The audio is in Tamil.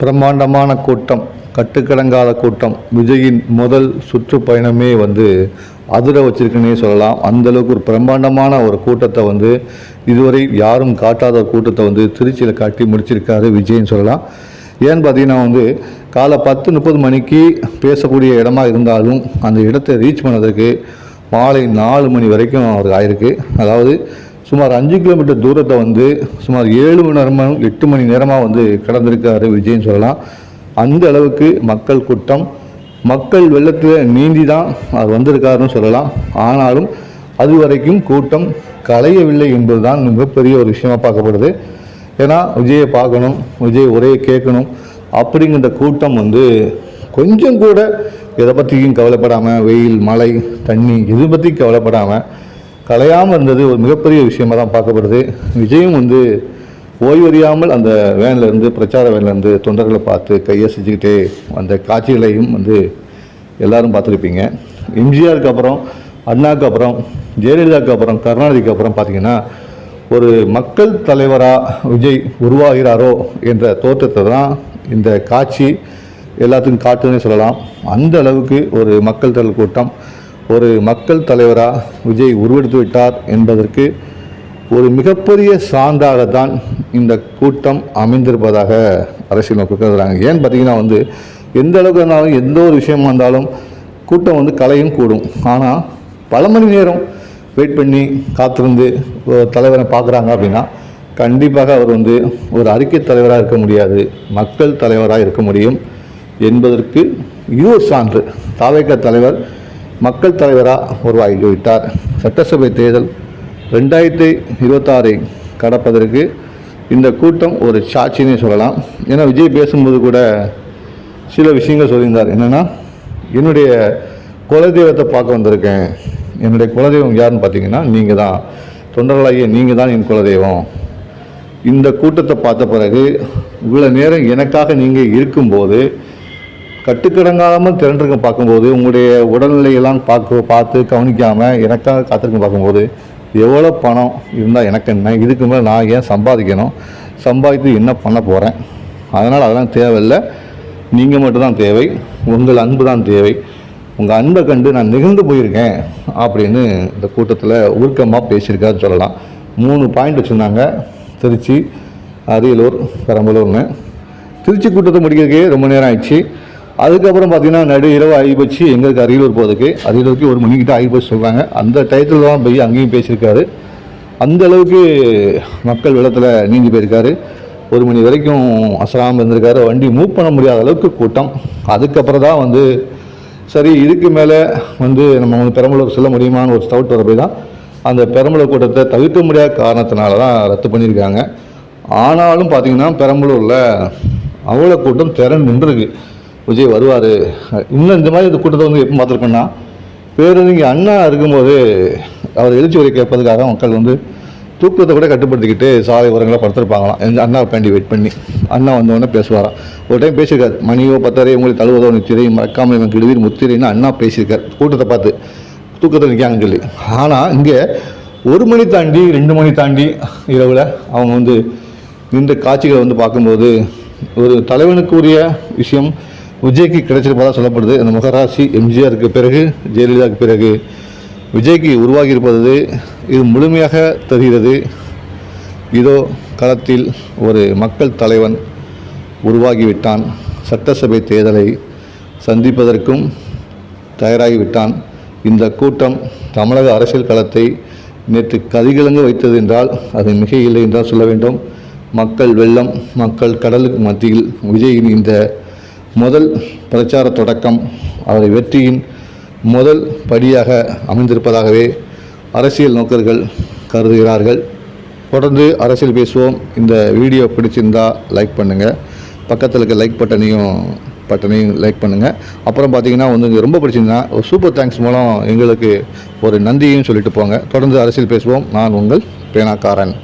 பிரம்மாண்டமான கூட்டம், கட்டுக்கடங்காத கூட்டம். விஜயின் முதல் சுற்றுப்பயணமே அதிர வச்சிருக்குன்னே சொல்லலாம். அந்தளவுக்கு ஒரு பிரம்மாண்டமான ஒரு கூட்டத்தை இதுவரை யாரும் காட்டாத ஒரு கூட்டத்தை திருச்சியில் காட்டி முடிச்சிருக்காரு விஜய்ன்னு சொல்லலாம். ஏன்னு பார்த்தீங்கன்னா காலை 10:30 மணிக்கு பேசக்கூடிய இடமா இருந்தாலும் அந்த இடத்தை ரீச் பண்ணதுக்கு மாலை 4 மணி வரைக்கும் அவருக்கு ஆயிருக்கு. அதாவது சுமார் 5 கிலோமீட்டர் தூரத்தை சுமார் 7 மணி நேரமாக 8 மணி நேரமாக கடந்திருக்காரு விஜய்ன்னு சொல்லலாம். அந்த அளவுக்கு மக்கள் கூட்டம், மக்கள் வெள்ளத்தில் நீந்தி தான் அது வந்திருக்காருன்னு சொல்லலாம். ஆனாலும் அது வரைக்கும் கூட்டம் கலையவில்லை என்பது தான் மிகப்பெரிய ஒரு விஷயமாக பார்க்கப்படுது. ஏன்னா விஜயை பார்க்கணும், விஜய் உரையை கேட்கணும் அப்படிங்கிற கூட்டம் கொஞ்சம் கூட எதை பற்றியும் கவலைப்படாமல், வெயில் மழை தண்ணி எது பற்றி கவலைப்படாமல் கலையாமல் இருந்தது ஒரு மிகப்பெரிய விஷயமாக தான் பார்க்கப்படுது. விஜயும் ஓய்வறியாமல் அந்த வேன்லேருந்து, பிரச்சார வேன்லேருந்து தொண்டர்களை பார்த்து கையசிச்சுக்கிட்டே அந்த காட்சிகளையும் எல்லாரும் பார்த்துருப்பீங்க. எம்ஜிஆருக்கு அப்புறம், அண்ணாவுக்கு அப்புறம், ஜெயலலிதாவுக்கு அப்புறம், கருணாநிதிக்கு அப்புறம் பார்த்திங்கன்னா ஒரு மக்கள் தலைவராக விஜய் உருவாகிறாரோ என்ற தோற்றத்தை தான் இந்த காட்சி எல்லாத்துக்கும் காட்டுன்னு சொல்லலாம். அந்த அளவுக்கு ஒரு மக்கள் திரள் கூட்டம், ஒரு மக்கள் தலைவராக விஜய் உருவெடுத்து விட்டார் என்பதற்கு ஒரு மிகப்பெரிய சான்றாகத்தான் இந்த கூட்டம் அமைந்திருப்பதாக அரசியல் நோக்கி கருதுகிறாங்க. ஏன்னு பார்த்தீங்கன்னா எந்த அளவுக்கு இருந்தாலும், எந்த ஒரு விஷயமா இருந்தாலும் கூட்டம் கலையும் கூடும். ஆனால் பல மணி நேரம் வெயிட் பண்ணி காத்திருந்து தலைவரை பார்க்குறாங்க அப்படின்னா கண்டிப்பாக அவர் ஒரு அறிக்கை தலைவராக இருக்க முடியாது, மக்கள் தலைவராக இருக்க முடியும் என்பதற்கு இது ஒரு சான்று. தாவேக தலைவர் மக்கள் தலைவராக உருவாகிவிட்டார். சட்டசபை தேர்தல் 2026 கடப்பதற்கு இந்த கூட்டம் ஒரு சாட்சினே சொல்லலாம். ஏன்னா விஜய் பேசும்போது கூட சில விஷயங்கள் சொல்லியிருந்தார். என்னென்னா, என்னுடைய குலதெய்வத்தை பார்க்க வந்திருக்கேன். என்னுடைய குலதெய்வம் யாருன்னு பார்த்தீங்கன்னா நீங்கள் தான், தொண்டர்களாகிய நீங்கள் தான் என் குலதெய்வம். இந்த கூட்டத்தை பார்த்த பிறகு இவ்வளோ நேரம் எனக்காக நீங்கள் இருக்கும்போது, கட்டுக்கடங்காமல் திரண்டிருக்க பார்க்கும்போது, உங்களுடைய உடல்நிலையெல்லாம் பார்த்து கவனிக்காமல் எனக்காக காத்திருக்க பார்க்கும்போது எவ்வளோ பணம் இருந்தால் எனக்கு என்ன, இதுக்கு மேலே நான் ஏன் சம்பாதிக்கணும், சம்பாதித்து என்ன பண்ண போகிறேன், அதனால் அதெல்லாம் தேவையில்லை, நீங்கள் மட்டும்தான் தேவை, உங்கள் அன்பு தான் தேவை, உங்கள் அன்பை கண்டு நான் நிகழ்ந்து போயிருக்கேன் அப்படின்னு இந்த கூட்டத்தில் உருக்கமாக பேசியிருக்காருன்னு சொல்லலாம். 3 பாயிண்ட் வச்சுருந்தாங்க. திருச்சி, அரியலூர், பெரம்பலூர்னு. திருச்சி கூட்டத்தை முடிக்கிறதுக்கே ரொம்ப நேரம் ஆயிடுச்சு. அதுக்கப்புறம் பார்த்திங்கன்னா நடு இரவு ஆகிப்போச்சு எங்களுக்கு அரியலூர் போகிறதுக்கு. அரியலூருக்கு 1 மணிக்கிட்ட ஆகிப்போச்சு சொல்கிறாங்க. அந்த டயத்தில் தான் போய் அங்கேயும் பேசியிருக்காரு. அந்த அளவுக்கு மக்கள் வெள்ளத்தில் நீந்தி போயிருக்காரு. 1 மணி வரைக்கும் அசராமல் இருந்திருக்காரு. வண்டி மூவ் பண்ண முடியாத அளவுக்கு கூட்டம். அதுக்கப்புறம் தான் சரி இதுக்கு மேலே நம்ம பெரம்பலூர் செல்ல முடியுமான்னு ஒரு ஸ்டவுட் வர போய் தான் அந்த பெரம்பலூர் கூட்டத்தை தவிர்க்க முடியாத காரணத்தினால தான் ரத்து பண்ணியிருக்காங்க. ஆனாலும் பார்த்திங்கன்னா பெரம்பலூரில் அவ்வளோ கூட்டம் திறன் நின்றுருக்கு. விஜய் வருவார். இன்னும் இந்த மாதிரி இந்த கூட்டத்தை எப்போ பார்த்துருக்கோன்னா, பேரறிஞர் அண்ணா இருக்கும்போது அவர் எழுச்சி உரை கேட்பதுக்காக மக்கள் தூக்கத்தை கூட கட்டுப்படுத்திக்கிட்டு சாலை உரங்களாக படுத்திருப்பாங்களாம். எங்கள் அண்ணாவை பேண்டி வெயிட் பண்ணி அண்ணா வந்தவொடனே பேசுவாராம். ஒரு டைம் பேசியிருக்காரு, மணியோ 10:30 உங்களை தழுவதோ நித்திரை மறக்காமல் எனக்கு இடுவீர் முத்திரைன்னு அண்ணா பேசியிருக்கார் கூட்டத்தை பார்த்து, தூக்கத்தில் நிற்காங்கன்னு சொல்லி. ஆனால் இங்கே 1 மணி தாண்டி 2 மணி தாண்டி இரவில் அவங்க இந்த காட்சிகளை பார்க்கும்போது ஒரு தலைவனுக்குரிய விஷயம் விஜய்க்கு கிடைச்சிருப்பதாக சொல்லப்படுது. அந்த முகராசி எம்ஜிஆருக்கு பிறகு, ஜெயலலிதாவுக்கு பிறகு விஜய்க்கு உருவாகி இருப்பது இது முழுமையாக தெரிகிறது. இதோ களத்தில் ஒரு மக்கள் தலைவன் உருவாகிவிட்டான். சட்டசபை தேர்தலை சந்திப்பதற்கும் தயாராகிவிட்டான். இந்த கூட்டம் தமிழக அரசியல் களத்தை நேற்று கதிகலங்க வைத்தது என்றால் அது மிக இல்லை என்றால் சொல்ல வேண்டும். மக்கள் வெள்ளம், மக்கள் கடலுக்கு மத்தியில் விஜயின் இந்த முதல் பிரச்சார தொடக்கம் அவரை வெற்றியின் முதல் படியாக அமைந்திருப்பதாகவே அரசியல் நோக்கர்கள் கருதுகிறார்கள். தொடர்ந்து அரசியல் பேசுவோம். இந்த வீடியோ பிடிச்சிருந்தா லைக் பண்ணுங்கள், பக்கத்தில் இருக்க லைக் பட்டனையும் லைக் பண்ணுங்கள். அப்புறம் பார்த்தீங்கன்னா ரொம்ப பிடிச்சிருந்தா ஒரு சூப்பர் தேங்க்ஸ் மூலம் எங்களுக்கு ஒரு நன்றியும் சொல்லிட்டு போங்க. தொடர்ந்து அரசியல் பேசுவோம். நான் உங்கள் பேனாக்காரன்.